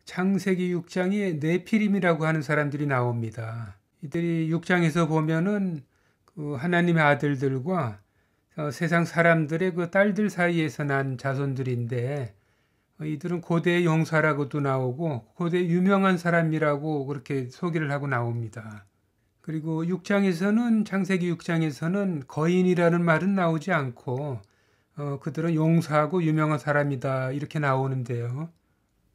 창세기 6장에 네피림이라고 하는 사람들이 나옵니다. 이들이 6장에서 보면은 그 하나님의 아들들과 세상 사람들의 그 딸들 사이에서 난 자손들인데, 이들은 고대 용사라고도 나오고 고대 유명한 사람이라고 그렇게 소개를 하고 나옵니다. 그리고 6장에서는 창세기 6장에서는 거인이라는 말은 나오지 않고 그들은 용사하고 유명한 사람이다 이렇게 나오는데요.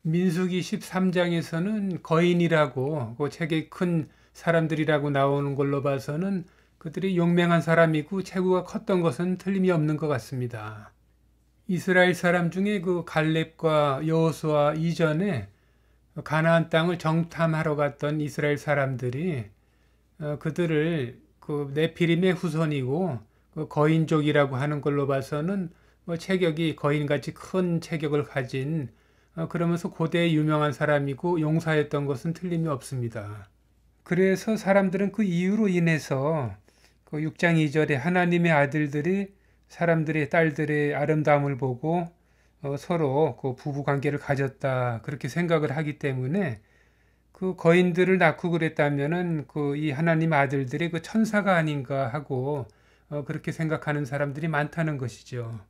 민수기 13장에서는 거인이라고 그 책에 큰 사람들이라고 나오는 걸로 봐서는 그들이 용맹한 사람이고 체구가 컸던 것은 틀림이 없는 것 같습니다. 이스라엘 사람 중에 그 갈렙과 여호수아 이전에 가나안 땅을 정탐하러 갔던 이스라엘 사람들이 그들을 그 네피림의 후손이고 그 거인족이라고 하는 걸로 봐서는 뭐 체격이 거인같이 큰 체격을 가진 그러면서 고대에 유명한 사람이고 용사였던 것은 틀림이 없습니다. 그래서 사람들은 그 이유로 인해서 그 6장 2절에 하나님의 아들들이 사람들의 딸들의 아름다움을 보고 서로 그 부부 관계를 가졌다 그렇게 생각을 하기 때문에 그 거인들을 낳고 그랬다면은 그 이 하나님 아들들이 그 천사가 아닌가 하고 그렇게 생각하는 사람들이 많다는 것이죠.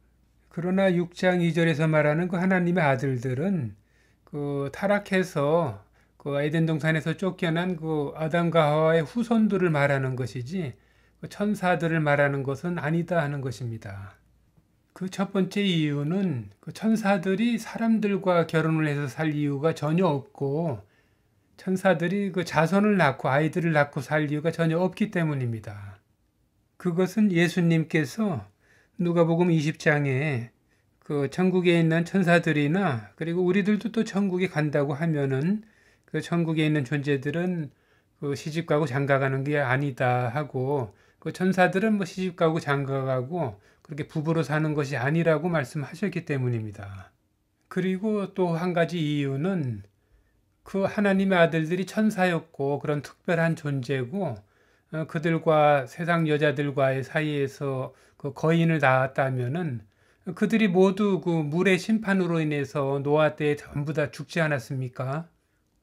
그러나 6장 2절에서 말하는 그 하나님의 아들들은 그 타락해서 그 에덴 동산에서 쫓겨난 그 아담과 하와의 후손들을 말하는 것이지 그 천사들을 말하는 것은 아니다 하는 것입니다. 그 첫 번째 이유는 그 천사들이 사람들과 결혼을 해서 살 이유가 전혀 없고 천사들이 그 자손을 낳고 아이들을 낳고 살 이유가 전혀 없기 때문입니다. 그것은 예수님께서 누가복음 20장에 그 천국에 있는 천사들이나 그리고 우리들도 또 천국에 간다고 하면은 그 천국에 있는 존재들은 그 시집가고 장가가는 게 아니다 하고 그 천사들은 뭐 시집가고 장가가고 그렇게 부부로 사는 것이 아니라고 말씀하셨기 때문입니다. 그리고 또 한 가지 이유는 그 하나님의 아들들이 천사였고 그런 특별한 존재고 그들과 세상 여자들과의 사이에서 그 거인을 낳았다면은 그들이 모두 그 물의 심판으로 인해서 노아 때에 전부 다 죽지 않았습니까?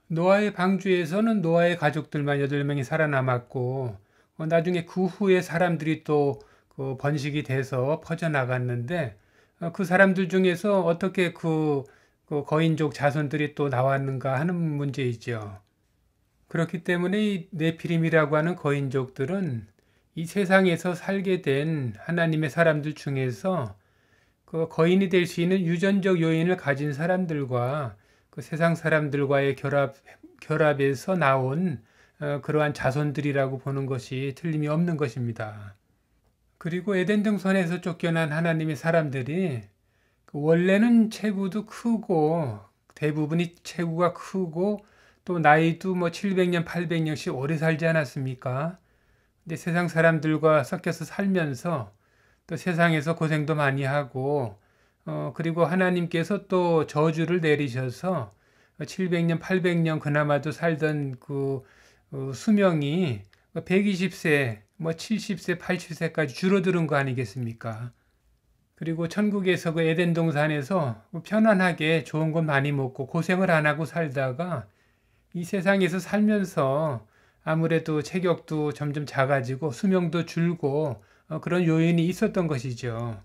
노아의 방주에서는 노아의 가족들만 8명이 살아남았고 나중에 그 후에 사람들이 또 그 번식이 돼서 퍼져나갔는데 그 사람들 중에서 어떻게 그 거인족 자손들이 또 나왔는가 하는 문제이죠. 그렇기 때문에 이 네피림이라고 하는 거인족들은 이 세상에서 살게 된 하나님의 사람들 중에서 그 거인이 될 수 있는 유전적 요인을 가진 사람들과 그 세상 사람들과의 결합에서 나온 그러한 자손들이라고 보는 것이 틀림이 없는 것입니다. 그리고 에덴 동산에서 쫓겨난 하나님의 사람들이 원래는 체구도 크고 대부분이 체구가 크고 또 나이도 뭐 700년, 800년씩 오래 살지 않았습니까? 근데 세상 사람들과 섞여서 살면서 또 세상에서 고생도 많이 하고 그리고 하나님께서 또 저주를 내리셔서 700년, 800년 그나마도 살던 그 수명이 120세, 뭐 70세, 80세까지 줄어드는 거 아니겠습니까? 그리고 천국에서 그 에덴 동산에서 편안하게 좋은 것 많이 먹고 고생을 안 하고 살다가 이 세상에서 살면서 아무래도 체격도 점점 작아지고 수명도 줄고 그런 요인이 있었던 것이죠.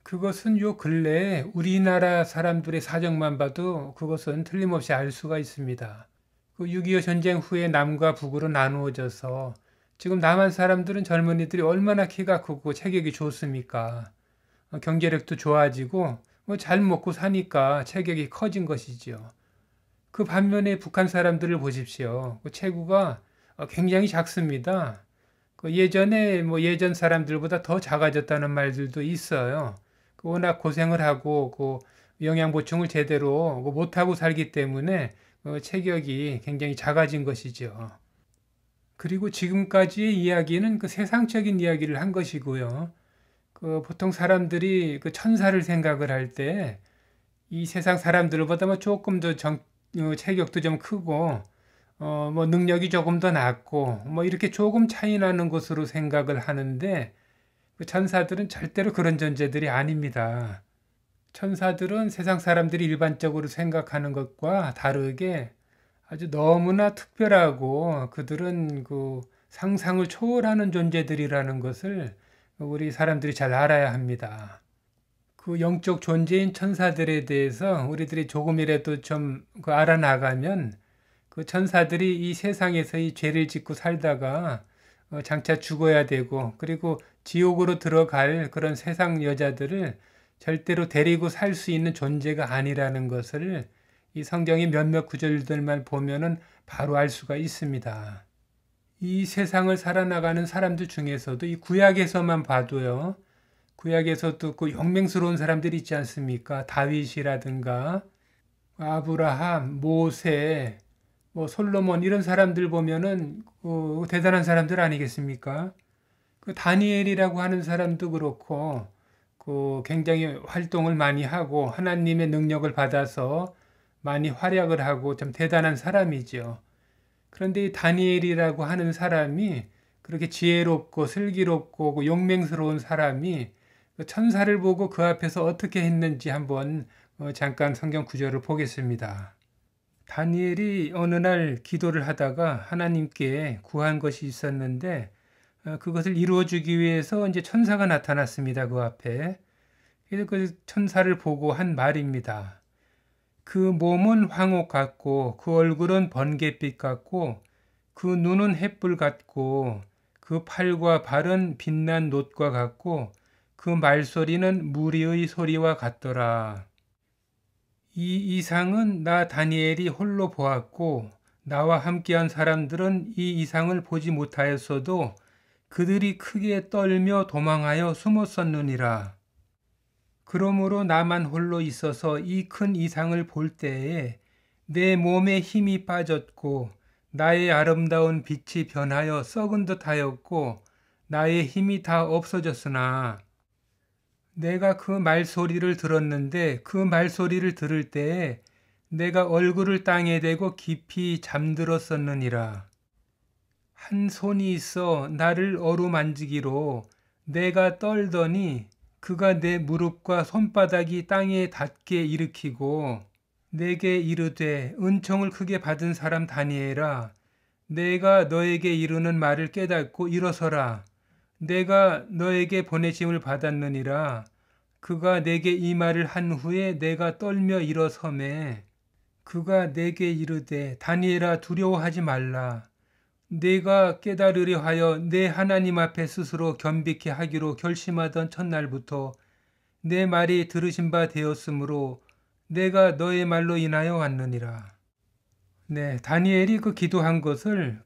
그것은 요 근래에 우리나라 사람들의 사정만 봐도 그것은 틀림없이 알 수가 있습니다. 그 6.25 전쟁 후에 남과 북으로 나누어져서 지금 남한 사람들은 젊은이들이 얼마나 키가 크고 체격이 좋습니까? 경제력도 좋아지고 잘 먹고 사니까 체격이 커진 것이지요. 그 반면에 북한 사람들을 보십시오. 그 체구가 굉장히 작습니다. 그 예전에 예전 사람들보다 더 작아졌다는 말들도 있어요. 그 워낙 고생을 하고 그 영양 보충을 제대로 못하고 살기 때문에 체격이 굉장히 작아진 것이죠. 그리고 지금까지의 이야기는 그 세상적인 이야기를 한 것이고요. 그 보통 사람들이 그 천사를 생각을 할 때 이 세상 사람들보다 조금 더 체격도 좀 크고 능력이 조금 더 낮고 이렇게 조금 차이 나는 것으로 생각을 하는데 그 천사들은 절대로 그런 존재들이 아닙니다. 천사들은 세상 사람들이 일반적으로 생각하는 것과 다르게 아주 너무나 특별하고 그들은 그 상상을 초월하는 존재들이라는 것을 우리 사람들이 잘 알아야 합니다. 그 영적 존재인 천사들에 대해서 우리들이 조금이라도 좀 알아나가면 그 천사들이 이 세상에서 이 죄를 짓고 살다가 장차 죽어야 되고 그리고 지옥으로 들어갈 그런 세상 여자들을 절대로 데리고 살 수 있는 존재가 아니라는 것을 이 성경의 몇몇 구절들만 보면은 바로 알 수가 있습니다. 이 세상을 살아나가는 사람들 중에서도 이 구약에서만 봐도요. 구약에서도 그 영맹스러운 사람들이 있지 않습니까? 다윗이라든가 아브라함, 모세, 뭐 솔로몬 이런 사람들 보면은 대단한 사람들 아니겠습니까? 그 다니엘이라고 하는 사람도 그렇고 그 굉장히 활동을 많이 하고 하나님의 능력을 받아서 많이 활약을 하고 좀 대단한 사람이죠. 그런데 이 다니엘이라고 하는 사람이 그렇게 지혜롭고 슬기롭고 그 용맹스러운 사람이 그 천사를 보고 그 앞에서 어떻게 했는지 한번 잠깐 성경 구절을 보겠습니다. 다니엘이 어느 날 기도를 하다가 하나님께 구한 것이 있었는데 그것을 이루어주기 위해서 이제 천사가 나타났습니다. 그 앞에. 그래서 그 천사를 보고 한 말입니다. 그 몸은 황옥 같고 그 얼굴은 번갯빛 같고 그 눈은 햇불 같고 그 팔과 발은 빛난 놋과 같고 그 말소리는 무리의 소리와 같더라. 이 이상은 나 다니엘이 홀로 보았고 나와 함께한 사람들은 이 이상을 보지 못하였어도 그들이 크게 떨며 도망하여 숨었었느니라. 그러므로 나만 홀로 있어서 이 큰 이상을 볼 때에 내 몸에 힘이 빠졌고 나의 아름다운 빛이 변하여 썩은 듯 하였고 나의 힘이 다 없어졌으나 내가 그 말소리를 들었는데 그 말소리를 들을 때에 내가 얼굴을 땅에 대고 깊이 잠들었었느니라. 한 손이 있어 나를 어루만지기로 내가 떨더니 그가 내 무릎과 손바닥이 땅에 닿게 일으키고 내게 이르되 은총을 크게 받은 사람 다니엘아 내가 너에게 이르는 말을 깨닫고 일어서라. 내가 너에게 보내심을 받았느니라. 그가 내게 이 말을 한 후에 내가 떨며 일어서매 그가 내게 이르되 다니엘아 두려워하지 말라. 내가 깨달으려 하여 내 하나님 앞에 스스로 겸비케 하기로 결심하던 첫날부터 내 말이 들으신 바 되었으므로 내가 너의 말로 인하여 왔느니라. 네, 다니엘이 그 기도한 것을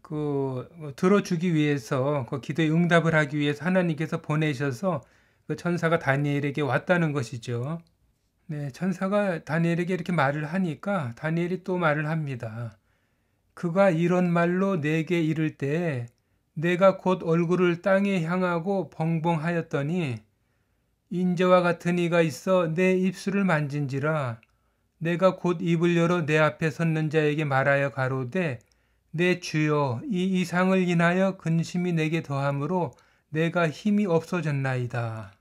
들어주기 위해서 그 기도에 응답을 하기 위해서 하나님께서 보내셔서 그 천사가 다니엘에게 왔다는 것이죠. 네, 천사가 다니엘에게 이렇게 말을 하니까 다니엘이 또 말을 합니다. 그가 이런 말로 내게 이를 때 내가 곧 얼굴을 땅에 향하고 벙벙하였더니 인자와 같은 이가 있어 내 입술을 만진지라. 내가 곧 입을 열어 내 앞에 섰는 자에게 말하여 가로되 내 주여 이 이상을 인하여 근심이 내게 더함으로 내가 힘이 없어졌나이다.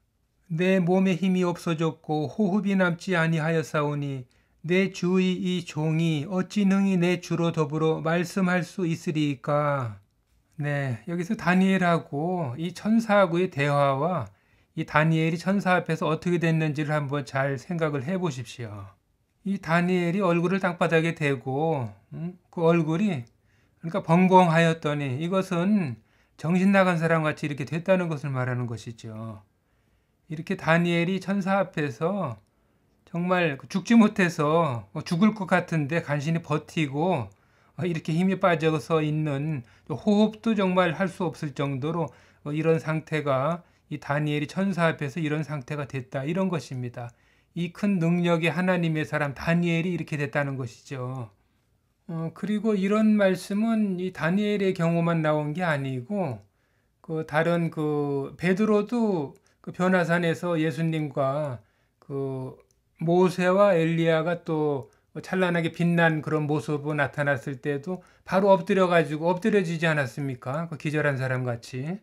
내 몸에 힘이 없어졌고 호흡이 남지 아니하였사오니 내 주의 이 종이 어찌 능히 내 주로 더불어 말씀할 수 있으리이까. 네, 여기서 다니엘하고 이 천사하고의 대화와 이 다니엘이 천사 앞에서 어떻게 됐는지를 한번 잘 생각을 해 보십시오. 이 다니엘이 얼굴을 땅바닥에 대고 그 얼굴이 그러니까 벙벙하였더니 이것은 정신 나간 사람 같이 이렇게 됐다는 것을 말하는 것이죠. 이렇게 다니엘이 천사 앞에서 정말 죽지 못해서 죽을 것 같은데 간신히 버티고 이렇게 힘이 빠져서 있는 호흡도 정말 할 수 없을 정도로 이런 상태가 이 다니엘이 천사 앞에서 이런 상태가 됐다 이런 것입니다. 이 큰 능력의 하나님의 사람 다니엘이 이렇게 됐다는 것이죠. 그리고 이런 말씀은 이 다니엘의 경우만 나온 게 아니고 그 다른 그 베드로도 그 변화산에서 예수님과 그 모세와 엘리야가 또 찬란하게 빛난 그런 모습으로 나타났을 때도 바로 엎드려지지 않았습니까? 그 기절한 사람 같이.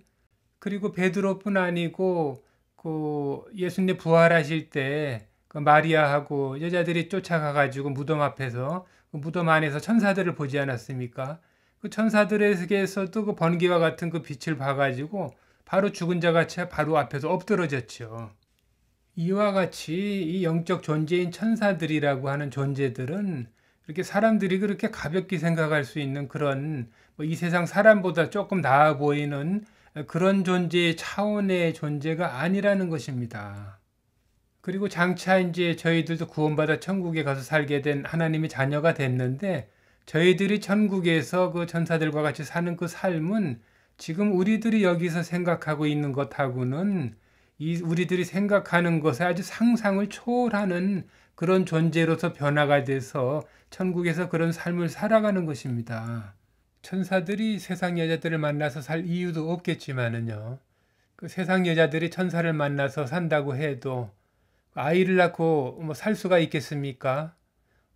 그리고 베드로뿐 아니고 그 예수님 부활하실 때 그 마리아하고 여자들이 쫓아가 가지고 무덤 앞에서 그 무덤 안에서 천사들을 보지 않았습니까? 그 천사들에게서도 그 번개와 같은 그 빛을 봐가지고 바로 죽은 자같이 바로 앞에서 엎드러졌죠. 이와 같이 이 영적 존재인 천사들이라고 하는 존재들은 그렇게 사람들이 그렇게 가볍게 생각할 수 있는 그런 뭐이 세상 사람보다 조금 나아 보이는 그런 존재의 차원의 존재가 아니라는 것입니다. 그리고 장차 이제 저희들도 구원받아 천국에 가서 살게 된 하나님의 자녀가 됐는데 저희들이 천국에서 그 천사들과 같이 사는 그 삶은 지금 우리들이 여기서 생각하고 있는 것하고는 우리들이 생각하는 것에 아주 상상을 초월하는 그런 존재로서 변화가 돼서 천국에서 그런 삶을 살아가는 것입니다. 천사들이 세상 여자들을 만나서 살 이유도 없겠지만은요. 그 세상 여자들이 천사를 만나서 산다고 해도 아이를 낳고 뭐 살 수가 있겠습니까?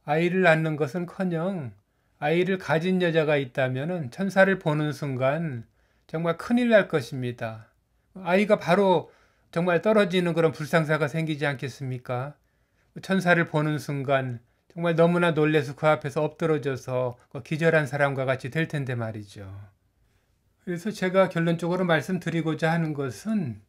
아이를 낳는 것은커녕 아이를 가진 여자가 있다면은 천사를 보는 순간 정말 큰일 날 것입니다. 아이가 바로 정말 떨어지는 그런 불상사가 생기지 않겠습니까? 천사를 보는 순간 정말 너무나 놀라서 그 앞에서 엎드러져서 기절한 사람과 같이 될 텐데 말이죠. 그래서 제가 결론적으로 말씀드리고자 하는 것은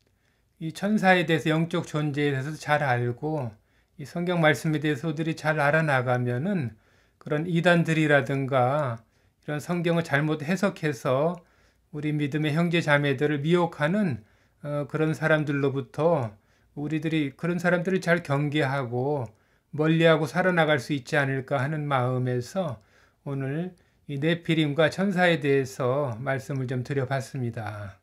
이 천사에 대해서 영적 존재에 대해서 잘 알고 이 성경 말씀에 대해서 우리들이 잘 알아나가면은 그런 이단들이라든가 이런 성경을 잘못 해석해서 우리 믿음의 형제 자매들을 미혹하는 그런 사람들로부터 우리들이 그런 사람들을 잘 경계하고 멀리하고 살아나갈 수 있지 않을까 하는 마음에서 오늘 이 네피림과 천사에 대해서 말씀을 좀 드려봤습니다.